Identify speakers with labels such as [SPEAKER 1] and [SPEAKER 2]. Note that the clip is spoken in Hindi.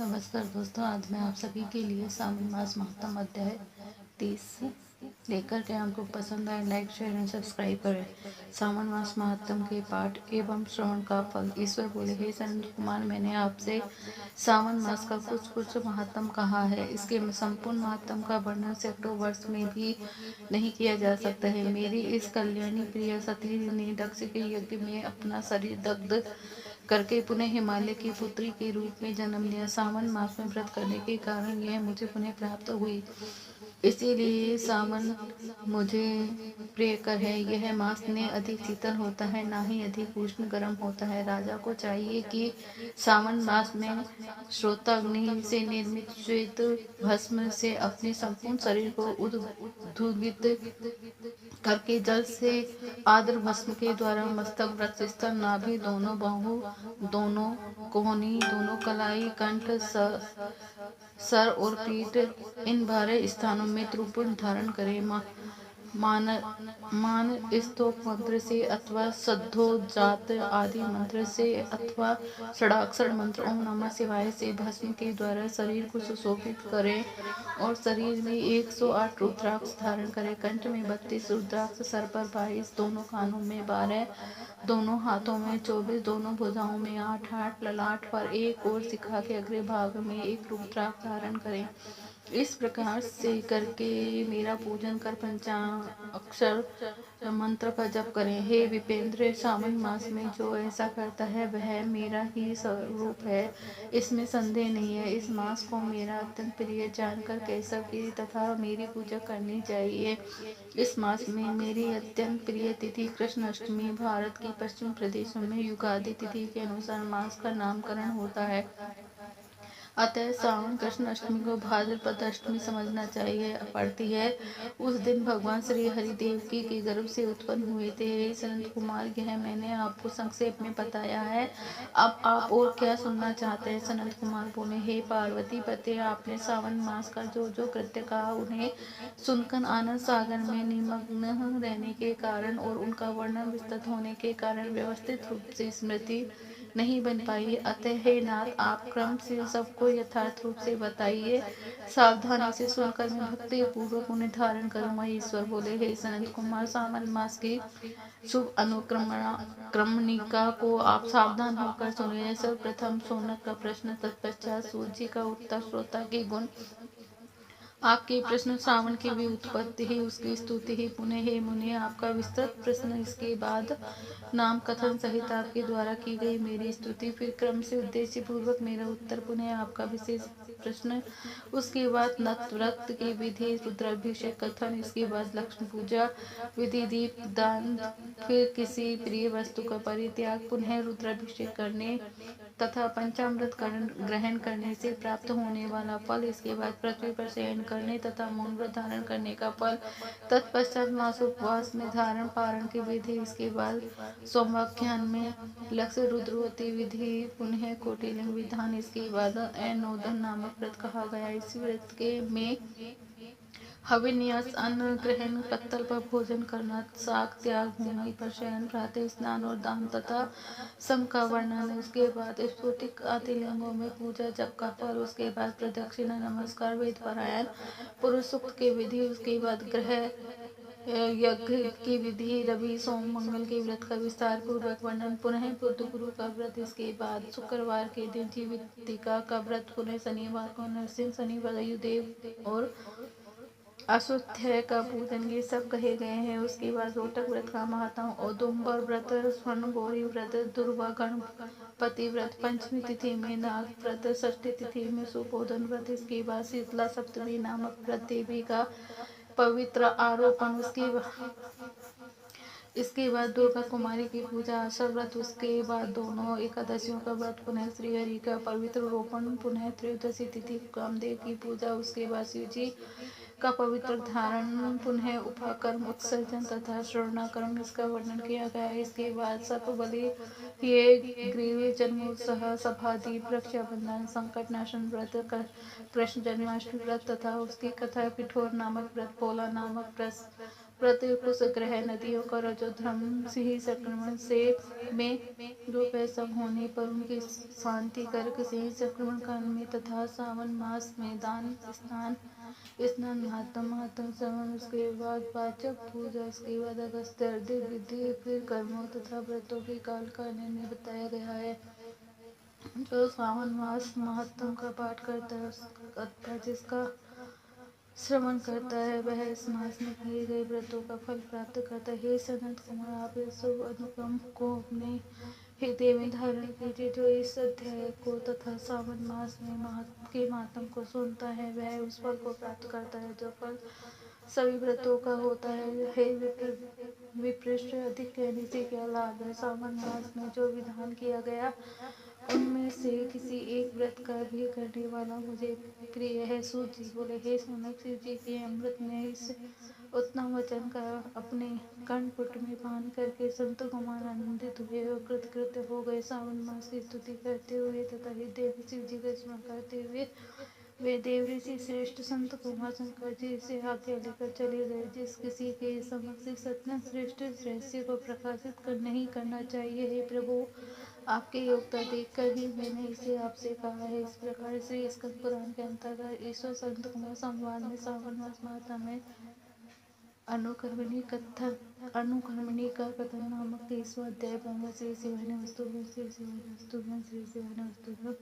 [SPEAKER 1] नमस्कार दोस्तों, आज मैं आप सभी के लिए सावन मास महात्म अध्याय 30 लेकर के आपको पसंद आए लाइक शेयर एंड सब्सक्राइब करें। सावन मास महात्म के पाठ एवं श्रवण का फल। ईश्वर बोले, हे संत कुमार, मैंने आपसे सावन मास का कुछ महात्म कहा है। इसके संपूर्ण महात्म का वर्णन सैकड़ों वर्ष में भी नहीं किया जा सकता है। मेरी इस कल्याणी प्रिय सती ने दक्ष के यज्ञ में अपना शरीर दग्ध करके पुनः हिमालय की पुत्री के रूप में जन्म लिया। सावन मास में व्रत करने के कारण यह मुझे पुनः प्राप्त हुई, इसीलिए सावन मुझे प्रियकर है। यह मास न अधिक शीतल होता है, ना ही अधिक उष्ण गर्म होता है। राजा को चाहिए कि सावन मास में श्रोताग्नि से निर्मित श्वेत भस्म से अपने संपूर्ण शरीर को उद्धूलित करके जल से आर्द्र भस्म के द्वारा मस्तक, वक्षस्थल, नाभि, दोनों बाहु, दोनों कोहनी, दोनों कलाई, कंठ, सर और पीठ, इन 12 स्थानों में त्रिपुट धारण करे। मान स्तोक मंत्र से अथवा सद्धोजात आदि मंत्र से अथवा षडाक्षर मंत्र ओम नमः शिवाय से भस्म के द्वारा शरीर को सुशोभित करे और शरीर में 108 रुद्राक्ष धारण करे। कंठ में 32 रुद्राक्ष, सर पर 22, दोनों कानों में 12, दोनों हाथों में 24, दोनों भुजाओं में 8, ललाट पर 1 और शिखा के अग्र भाग में 1 रुद्राक्ष धारण करें। इस प्रकार से करके मेरा पूजन कर पंचाक्षर मंत्र का जप करें। हे विपेंद्र, सावन मास में जो ऐसा करता है वह मेरा ही स्वरूप है, इसमें संदेह नहीं है। इस मास को मेरा अत्यंत प्रिय जानकर केशव की तथा मेरी पूजा करनी चाहिए। इस मास में मेरी अत्यंत प्रिय तिथि कृष्ण अष्टमी, भारत के पश्चिम प्रदेशों में युगादि तिथि के अनुसार मास का नामकरण होता है। अतः सावन कृष्ण अष्टमी को भाद्रपद अष्टमी समझना चाहिए पड़ती है। उस दिन भगवान श्री हरिदेव के गर्भ से उत्पन्न हुए थे। हे संत कुमार, यह मैंने आपको संक्षेप में बताया है। अब आप और क्या सुनना चाहते हैं? सनत कुमार बोले, हे पार्वती पते, आपने सावन मास का जो जो कृत्य कहा उन्हें सुनकर आनंद सागर में निमग्न रहने के कारण और उनका वर्णन विस्तृत होने के कारण व्यवस्थित रूप से स्मृति नहीं बन पाई। अतः हे नाथ, आप क्रम से सबको यथार्थ रूप से बताइए। सावधानी से सुनकर मैं भक्ति पूर्वक उन्हें धारण करूंगा। ईश्वर बोले, हे सनत कुमार, सावन मास की शुभ अनुक्रमणिका को आप सावधान होकर सुनिए। सर्वप्रथम शौनक का प्रश्न, तत्पश्चात सूर्य का उत्तर, श्रोता के गुण, आपके प्रश्न, श्रावण की भी उत्पत्ति ही, उसकी स्तुति ही, पुनः हे मुनि आपका विस्तृत प्रश्न, इसके बाद नाम कथन सहित आपके द्वारा की गई मेरी स्तुति, फिर क्रम से उद्देश्य पूर्वक मेरा उत्तर, पुनः आपका विशेष प्रश्न, उसके बाद नत व्रत की विधि, रुद्राभिषेक कथन, इसके बाद लक्ष्मी पूजा विधि, दीप दान, फिर किसी प्रिय वस्तु का परित्याग, पुनः रुद्राभिषेक करने तथा पंचामृत ग्रहण करने से प्राप्त होने वाला फल, इसके बाद पृथ्वी पर शयन करने तथा मौन व्रत धारण करने का फल, तत्पश्चात मास उपवास में धारण पारण की विधि, इसके बाद सोमाख्यान में लक्ष्य रुद्रवती विधि, पुनः कोटिलिंग विधान, इसके बाद अनोदन नामक व्रत कहा गया। इस व्रत के में हविन्यास, अन्न ग्रहण, पत्तल पर भोजन करना, शाक त्याग, भूमि पर शयन, प्रातः स्नान और दान तथा सम का वर्णन, उसके बाद स्फुटिक आदि लिंगों में पूजा जप का फल, उसके बाद प्रदक्षिणा, नमस्कार, वेद पारायण, पुरुष सूक्त की विधि, उसके बाद ग्रह यज्ञ की विधि, रवि सोम मंगल के व्रत का विस्तार पूर्वक वर्णन, पुनः बुद्ध गुरु का व्रत, इसके बाद शुक्रवार के दिन जीवितिका का व्रत, पुनः शनिवार को नरसिंह शनि, वायुदेव और अश्वत्थामा का पूजन, ये सब कहे गए हैं। उसके बाद रोटक व्रत का महात्म, औदुंबर व्रत, स्वर्ण गौरी व्रत, दुर्वा गणपति व्रत, पंचमी तिथि में नाग व्रत, षष्ठी तिथि में सुबोधन व्रत, इसके बाद शीतला सप्तमी नामक व्रत, देवी का पवित्र आरोपण, इसके बाद दुर्गा कुमारी की पूजा, आशा व्रत, उसके बाद दोनों एकादशियों का व्रत, पुनः श्रीहरि का पवित्र रोपण, पुनः त्रयोदशी तिथि कामदेव की पूजा, उसके बाद शिव जी का पवित्र धारण, पुनः उपाकर्म, उत्सर्जन तथा श्रवणाकर्म, इसका वर्णन किया गया है। इसके बाद सर्पबलि, ये ग्रीव जन्मोत्सव, सभादीप, रक्षाबंधन, संकट नाशन व्रत, कृष्ण जन्माष्टमी व्रत तथा उसकी कथा, पिठोर नामक व्रत, पोला नामक प्रतिकुश ग्रह नदियों का रजोधर्म सिंह संक्रमण से में रूप है, सब होने पर उनकी शांति करके सिंह संक्रमण काल में तथा सावन मास में दान स्नान महात्म श्रवण, उसके बाद वाचक पूजा, उसके बाद अगस्त्य विधि, फिर कर्मों तथा व्रतों के काल का निर्णय बताया गया है। जो सावन मास महात्म का पाठ करता है अथवा जिसका श्रवण करता है वह इस मास में किए गए व्रतों का फल प्राप्त करता है। हे सनत कुमार, आप इस शुभ अनुक्रम को अपने हृदय में धारण कीजिए। जो इस अध्याय को तथा सावन मास में के महात्म को सुनता है वह उस फल को प्राप्त करता है जो फल सभी व्रतों का होता है। हे विपृष्ठ, अधिक कहने से क्या लाभ है। सावन मास में जो विधान किया गया उनमें से किसी एक व्रत का भी करने वाला मुझे प्रिय है। सूत जी बोले, हे सनक, शिव जी के अमृत में इस उत्तम वचन का अपने कर्णपुट में पान करके संत कुमार आनंदित हुए और कृतकृत्य हो गए। सावन मास की स्तुति करते हुए तथा हृदय में शिव जी का स्मरण करते हुए वे देव ऋषि श्रेष्ठ संत कुमार शंकर जी से आज्ञा लेकर चले गए। जिस किसी के समक्ष सत्य श्रेष्ठ रहस्य को प्रकाशित नहीं करना चाहिए। हे प्रभु, आपकी योग्यता देखकर ही मैंने इसे आपसे कहा है। इस प्रकार श्री स्कंद पुराण के अंतर्गत ईश्वर संत कुमार संवाद में सावन मास माता में अनुकर्मणी का कथन नामक 30वां अध्याय। श्री शिवाय नमस्तुभ्यं, श्री शिवाय नमस्तुभ्यं, श्री शिवाय नमस्तुभ्यं।